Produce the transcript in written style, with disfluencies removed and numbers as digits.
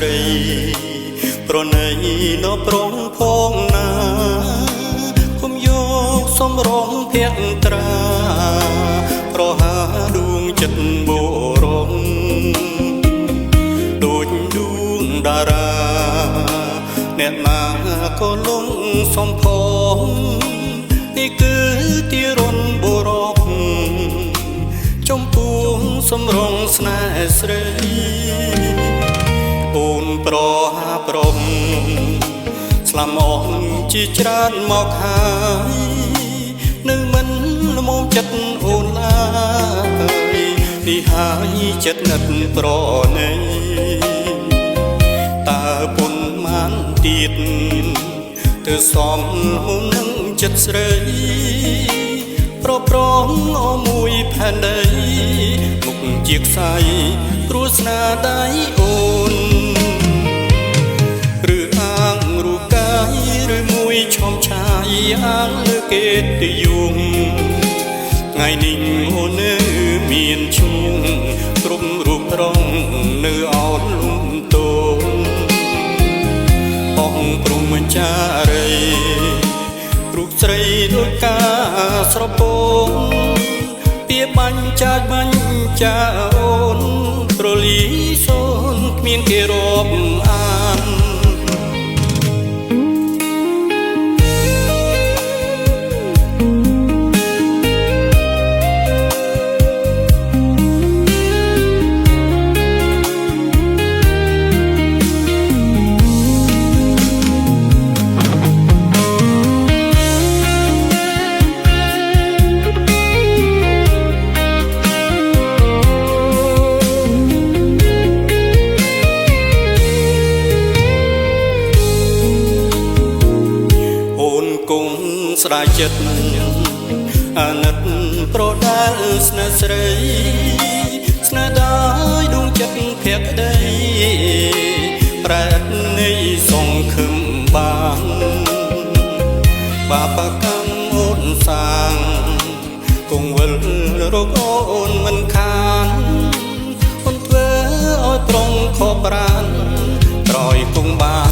រីប្រណីណប្រងផងណាគុំយកសំរងភក្ត្រាប្រហាដួងចិត្តបុរងដូចដួងតារាអ្នកណាក៏លងសំផងនេះគឺទីរនបុរកចំពោះសំរងស្នេហ៍ស្រីអូនប្រហាប្រំស្លាមអងជាច្រើនមកហើយនៅមិនល្មមចិត្តអូនឡើយនេះហើយចិត្តនឹកប្រណីតើពុនបានទៀតទៅសំមុននឹងចិត្តស្រីប្រប្រងអមួយផែនដីមុខជាខ្សែព្រោះស្នាដៃអូនឬអាងរូបកាយឬមួយឈំឆាយអាងលើគេទៅយងថ្ងៃនេះអូននៅមានឈ្មោះគ្រប់រូបរងនៅអោនលំទោអង្គព្រំចារីរូបស្រីដូចការស្រពោនពីបាញ់ចាច់បាញ់ចាអូនប្រលីសូនគ្មានគេរាប់អានគង់ស្ដាយចិត្តអាណិតប្រដាល់ស្នេហ៍ស្រីស្នេហ៍ដោយដួងចិត្តភក្តីប្រែតនៃសង្ឃឹមបានបាបកម្មអូនសាងគង់វិលរកអូនមិនខានអូនធ្វើឲ្យប្រុងខកប្រានក្រោយគង់បាន